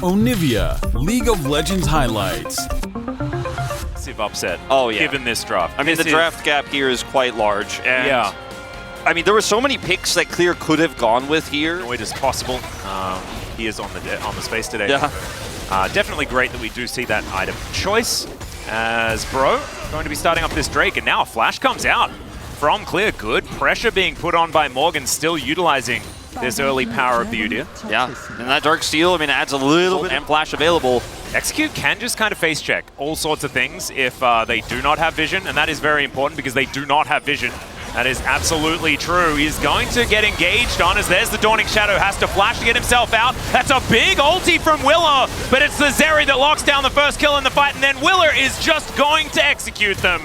Onivia, League of Legends highlights. Massive upset. Oh yeah. Given this draft. I mean, the draft gap here is quite large. And yeah. I mean, there were so many picks that Clear could have gone with here. No way it is possible. He is on the space today. Yeah. Definitely great that we do see that item choice. As Bro going to be starting up this Drake, and now a flash comes out from Clear. Good pressure being put on by Morgan, still utilizing this early power of the Udyr. Yeah, and that Dark Steel, I mean, adds a little bit, and flash available. Execute can just kind of face check all sorts of things if they do not have vision, and that is very important because they do not have vision. That is absolutely true. He's going to get engaged on as there's the Dawning Shadow, has to flash to get himself out. That's a big ulti from Willer, but it's the Zeri that locks down the first kill in the fight, and then Willer is just going to execute them.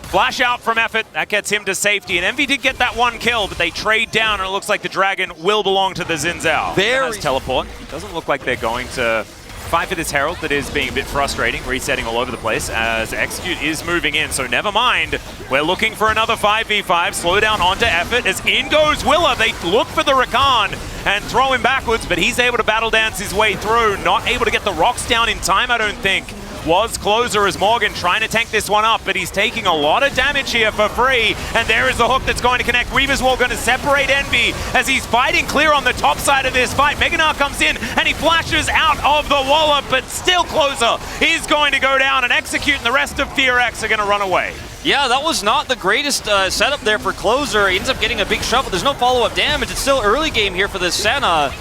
Flash out from Effort, that gets him to safety, and Envy did get that one kill, but they trade down, and it looks like the Dragon will belong to the Xin Zhao. Has teleport. Doesn't look like they're going to fight for this Herald that is being a bit frustrating, resetting all over the place as Execute is moving in, so never mind. We're looking for another 5v5, slow down onto Effort as in goes Willer. They look for the Rakan and throw him backwards, but he's able to battle dance his way through, not able to get the rocks down in time, I don't think. Was Closer as Morgan trying to tank this one up, but he's taking a lot of damage here for free, and there is the hook that's going to connect. Weaver's Wall going to separate Envy as he's fighting Clear on the top side of this fight. Meganar comes in and he flashes out of the wallop, but still Closer is going to go down, and Execute and the rest of FearX are going to run away. Yeah, that was not the greatest setup there for Closer. He ends up getting a big shot, but there's no follow-up damage. It's still early game here for this Senna.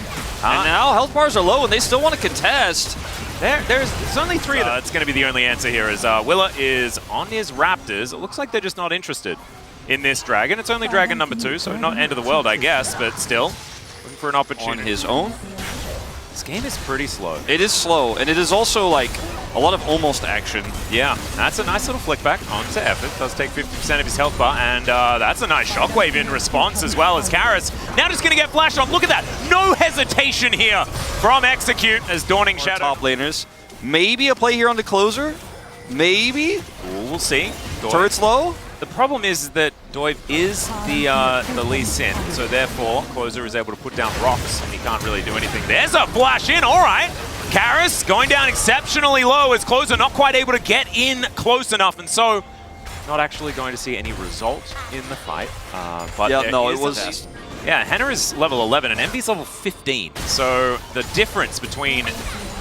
And now health bars are low, and they still want to contest. There's only three of them. It's going to be the only answer here as Willer is on his Raptors. It looks like they're just not interested in this Dragon. It's only Dragon number 2, so not end of the world, I guess, but still looking for an opportunity. On his own? This game is pretty slow. It is slow, and it is also like a lot of almost action. Yeah, that's a nice little flick back onto Effort. Does take 50% of his health bar, and that's a nice shockwave in response as well as Karis. Now just going to get flashed on. Look at that. No hesitation here from Execute as Dawning Shadow. Top laners. Maybe a play here on the Closer. Maybe. We'll see. Turret's low. The problem is that Doiv is the Lee Sin, so therefore Closer is able to put down rocks and he can't really do anything. There's a flash in, all right. Karis going down exceptionally low as Closer not quite able to get in close enough, and so not actually going to see any result in the fight. But yeah, no, it was. Yeah, Henna is level 11 and Envy's level 15, so the difference between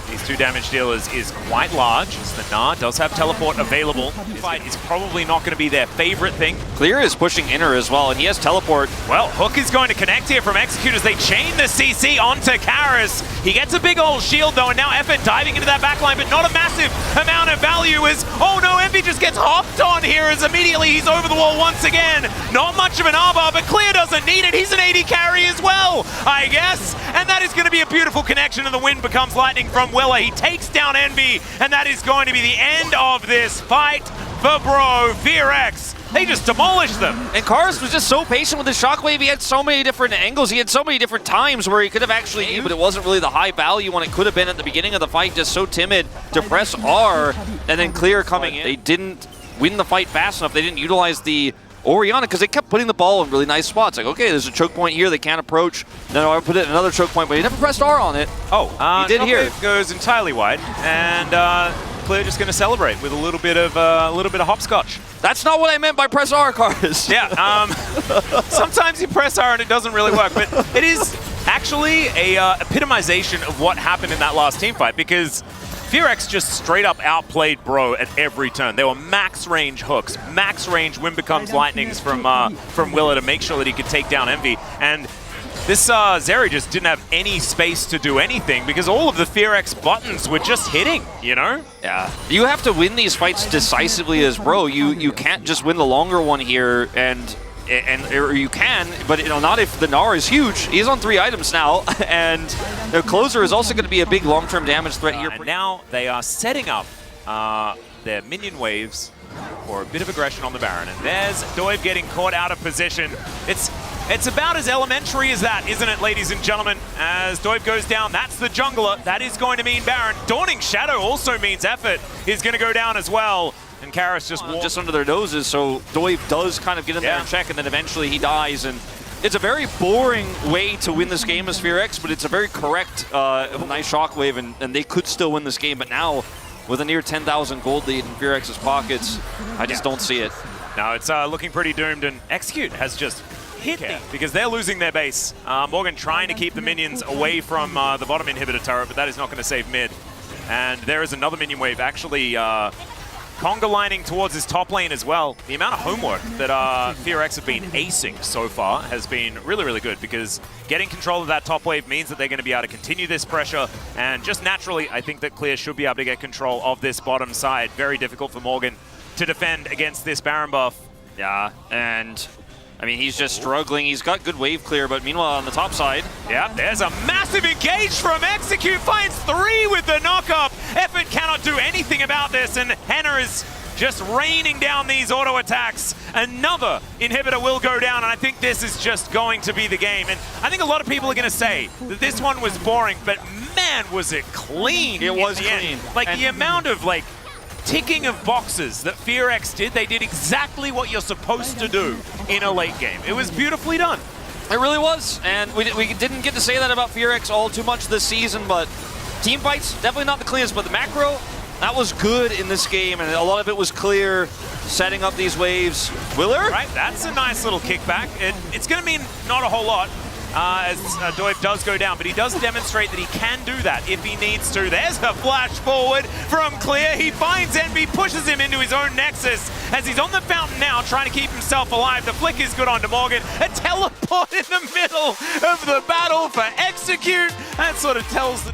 these two damage dealers is quite large. The Gnar does have teleport available. This fight is probably not going to be their favorite thing. Clear is pushing Inner as well, and he has teleport. Well, Hook is going to connect here from Execute as they chain the CC onto Karis. He gets a big old shield though, and now Effort diving into that backline, but not a massive amount of value as, oh no, Envy just gets hopped on here as immediately he's over the wall once again. Not much of an R-bar, but Clear doesn't need it. He's an AD carry as well, I guess. And that is going to be a beautiful connection, and the wind becomes lightning from Willer. He takes down Envy, and that is going to be the end of this fight for Bro. FearX, they just demolished them. And Karis was just so patient with his shockwave. He had so many different angles. He had so many different times where he could have actually used, but it wasn't really the high value when it could have been at the beginning of the fight. Just so timid to press R, and then Clear coming in. They didn't win the fight fast enough. They didn't utilize the Orianna because they kept putting the ball in really nice spots. Like, okay, there's a choke point here they can't approach. Then I put it in another choke point, but he never pressed R on it. Oh, he did here. Goes entirely wide, and Clear just going to celebrate with a little bit of hopscotch. That's not what I meant by press R, Karis. Yeah, sometimes you press R and it doesn't really work, but it is actually a epitomization of what happened in that last team fight, because FearX just straight up outplayed Bro at every turn. There were max range hooks, max range Wind Becomes Lightnings from Willer to make sure that he could take down Envy. And this Zeri just didn't have any space to do anything because all of the FearX buttons were just hitting, you know? Yeah. You have to win these fights decisively as Bro. You can't just win the longer one here or you can, but you know, not if the Gnar is huge. He's on 3 items now, and the Closer is also going to be a big long-term damage threat here. And now they are setting up their minion waves for a bit of aggression on the Baron, and there's Doiv getting caught out of position. It's about as elementary as that, isn't it, ladies and gentlemen? As Doiv goes down, that's the jungler. That is going to mean Baron. Dawning Shadow also means Effort is going to go down as well. And Karis just under their noses, so Doiv does kind of get in there and check, and then eventually he dies, and It's a very boring way to win this game as FearX, but it's a very correct, nice shockwave, and they could still win this game. But now, with a near 10,000 gold lead in FearX's pockets, I just don't see it. No, it's looking pretty doomed, and Execute has just hit them because they're losing their base. Morgan trying to keep the minions away from the bottom inhibitor turret, but that is not going to save mid. And there is another minion wave actually conga lining towards his top lane as well. The amount of homework that FearX have been acing so far has been really, really good because getting control of that top wave means that they're going to be able to continue this pressure. And just naturally, I think that Clear should be able to get control of this bottom side. Very difficult for Morgan to defend against this Baron buff. Yeah, and I mean, he's just struggling. He's got good wave clear, but meanwhile on the top side. Yeah, there's a massive engage from Execute. Finds 3 with the knock-up. Effort cannot do anything about this, and Henna is just raining down these auto attacks. Another inhibitor will go down, and I think this is just going to be the game. And I think a lot of people are going to say that this one was boring, but man, was it clean. It was clean. Like, the amount of, like, ticking of boxes that FearX did, they did exactly what you're supposed to do in a late game. It was beautifully done. It really was, and we didn't get to say that about FearX all too much this season, but team fights, definitely not the cleanest, but the macro, that was good in this game, and a lot of it was clear, setting up these waves. Willer? Right, that's a nice little kickback. It's going to mean not a whole lot as Doiv does go down, but he does demonstrate that he can do that if he needs to. There's a flash forward from Clear. He finds Envy, pushes him into his own Nexus as he's on the fountain now, trying to keep himself alive. The flick is good onto Morgan. A teleport in the middle of the battle for Execute. That sort of tells the